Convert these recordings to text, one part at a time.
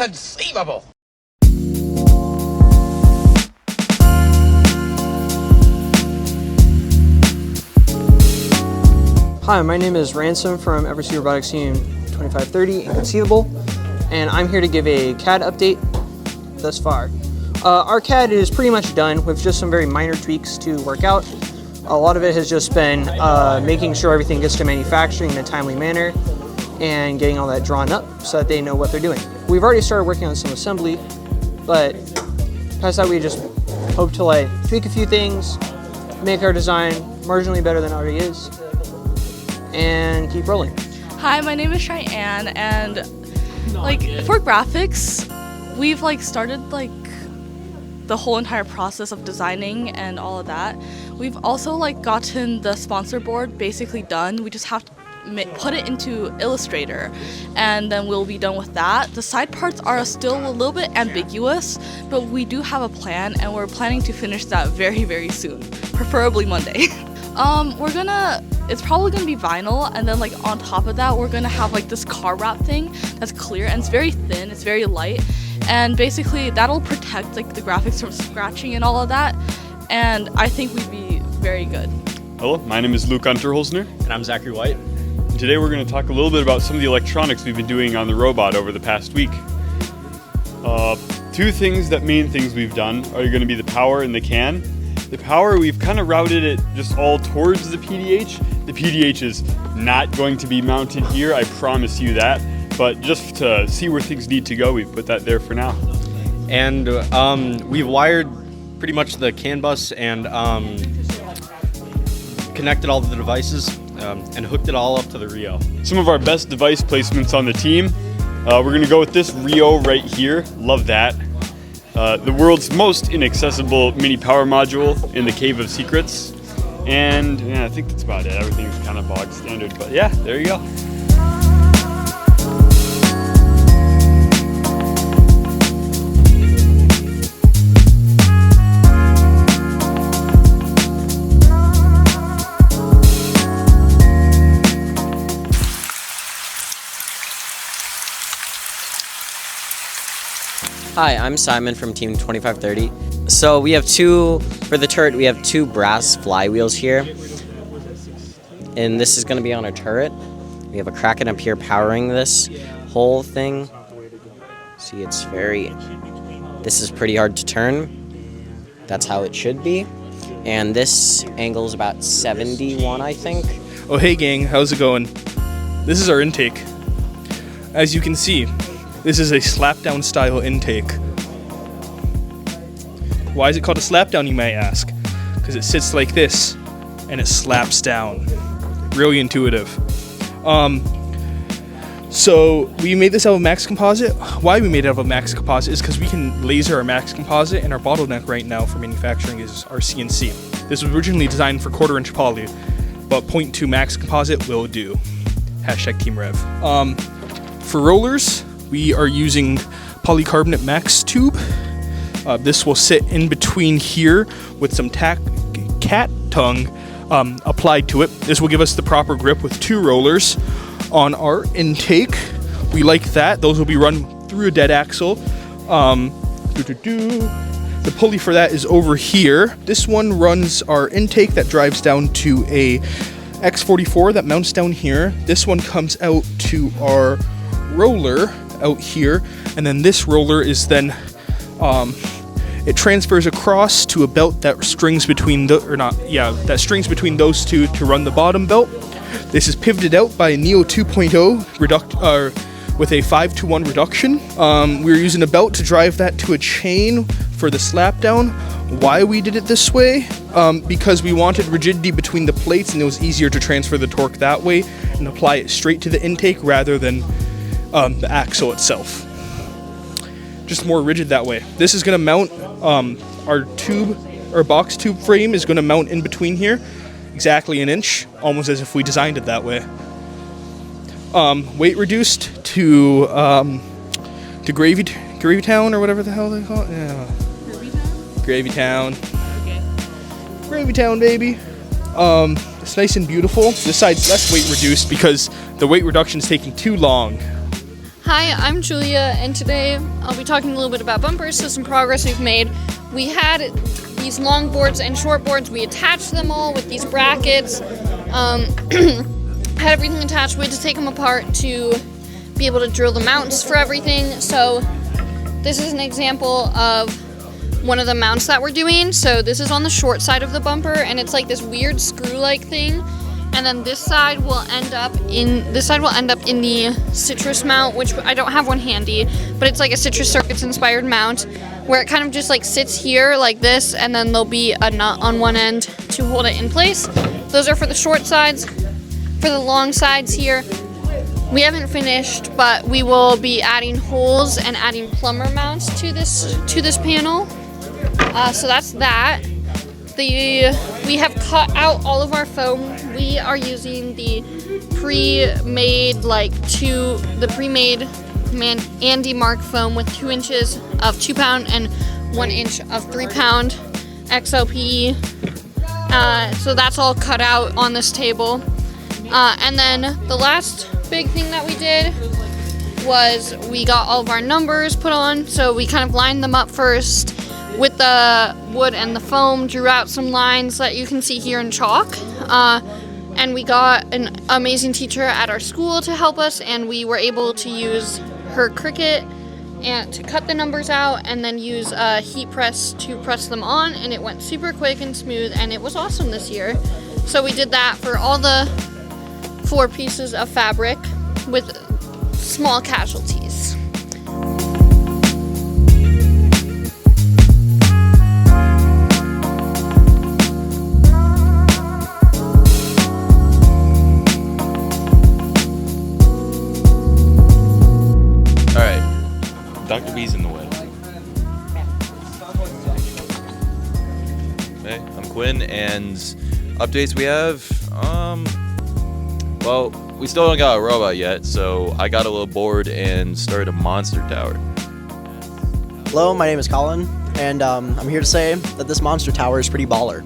Inconceivable! Hi, my name is Ransom from Eversea Robotics Team 2530, Inconceivable, and I'm here to give a CAD update thus far. Our CAD is pretty much done with just some very minor tweaks to work out. A lot of it has just been making sure everything gets to manufacturing in a timely manner and getting all that drawn up so that they know what they're doing. We've already started working on some assembly, but past that we just hope to tweak a few things, make our design marginally better than it already is, and keep rolling. Hi, my name is Cheyenne, and for graphics, we've started the whole entire process of designing and all of that. We've also gotten the sponsor board basically done. We just have to put it into Illustrator, and then we'll be done with that. The side parts are still a little bit ambiguous, but we do have a plan, and we're planning to finish that very, very soon, preferably Monday. It's probably gonna be vinyl, and then on top of that, we're gonna have this car wrap thing that's clear, and it's very thin, it's very light, and basically that'll protect the graphics from scratching and all of that, and I think we'd be very good. Hello, my name is Luke Unterholzner. And I'm Zachary White. And today we're going to talk a little bit about some of the electronics we've been doing on the robot over the past week. Two main things we've done are going to be the power and the can. The power, we've kind of routed it just all towards the PDH. The PDH is not going to be mounted here, I promise you that. But just to see where things need to go, we've put that there for now. And we've wired pretty much the CAN bus and connected all the devices and hooked it all up to the Rio. Some of our best device placements on the team. We're going to go with this Rio right here. Love that. The world's most inaccessible mini power module in the Cave of Secrets. And yeah, I think that's about it. Everything's kind of bog standard, but yeah, there you go. Hi, I'm Simon from Team 2530. So we have for the turret, we have two brass flywheels here. And this is going to be on our turret. We have a Kraken up here powering this whole thing. See, this is pretty hard to turn. That's how it should be. And this angle is about 71, I think. Oh, hey gang, how's it going? This is our intake. As you can see, this is a slap-down style intake. Why is it called a slap-down, you may ask? Because it sits like this, and it slaps down. Really intuitive. So we made this out of Max Composite. Why we made it out of Max Composite is because we can laser our Max Composite, and our bottleneck right now for manufacturing is our CNC. This was originally designed for 1/4" poly, but 0.2 Max Composite will do. #TeamRev. For rollers, we are using polycarbonate max tube. This will sit in between here with some cat tongue applied to it. This will give us the proper grip with 2 rollers on our intake. We like that. Those will be run through a dead axle. The pulley for that is over here. This one runs our intake that drives down to a X44 that mounts down here. This one comes out to our roller out here, and then this roller is then it transfers across to a belt that strings between that strings between those two to run the bottom belt. This is pivoted out by a Neo 2.0 with a 5-to-1 reduction. We're using a belt to drive that to a chain for the slap down. Why we did it this way? Because we wanted rigidity between the plates, and it was easier to transfer the torque that way and apply it straight to the intake rather than the axle itself. Just more rigid that way. This is going to mount our box tube frame is going to mount in between here, exactly 1 inch, almost as if we designed it that way. Weight reduced to Gravy Town or whatever the hell they call it. Yeah. Gravy Town. Okay. Gravy Town, baby. It's nice and beautiful. This side's less weight reduced because the weight reduction is taking too long. Hi, I'm Julia, and today I'll be talking a little bit about bumpers, so some progress we've made. We had these long boards and short boards. We attached them all with these brackets. Had everything attached. We had to take them apart to be able to drill the mounts for everything. So this is an example of one of the mounts that we're doing. So this is on the short side of the bumper, and it's like this weird screw-like thing. And then this side will end up in the citrus mount, which I don't have one handy, but it's like a citrus circuits inspired mount where it kind of just like sits here like this, and then there'll be a nut on one end to hold it in place. Those are for the short sides. For the long sides here, we haven't finished, but we will be adding holes and adding plumber mounts to this panel. So that's that. We have cut out all of our foam. We are using the pre-made Andy Mark foam with 2 inches of 2-pound and 1 inch of 3-pound XLPE. So that's all cut out on this table. And then the last big thing that we did was we got all of our numbers put on. So we kind of lined them up first with the wood and the foam, drew out some lines that you can see here in chalk. And we got an amazing teacher at our school to help us, and we were able to use her Cricut and to cut the numbers out, and then use a heat press to press them on, and it went super quick and smooth, and it was awesome this year. So we did that for all the 4 pieces of fabric with small casualties. Dr. B's in the way. Hey, I'm Quinn, and updates we have, well, we still don't got a robot yet, so I got a little bored and started a monster tower. Hello, my name is Colin, and I'm here to say that this monster tower is pretty baller.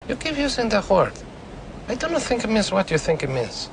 You keep using that word. I don't think it means what you think it means.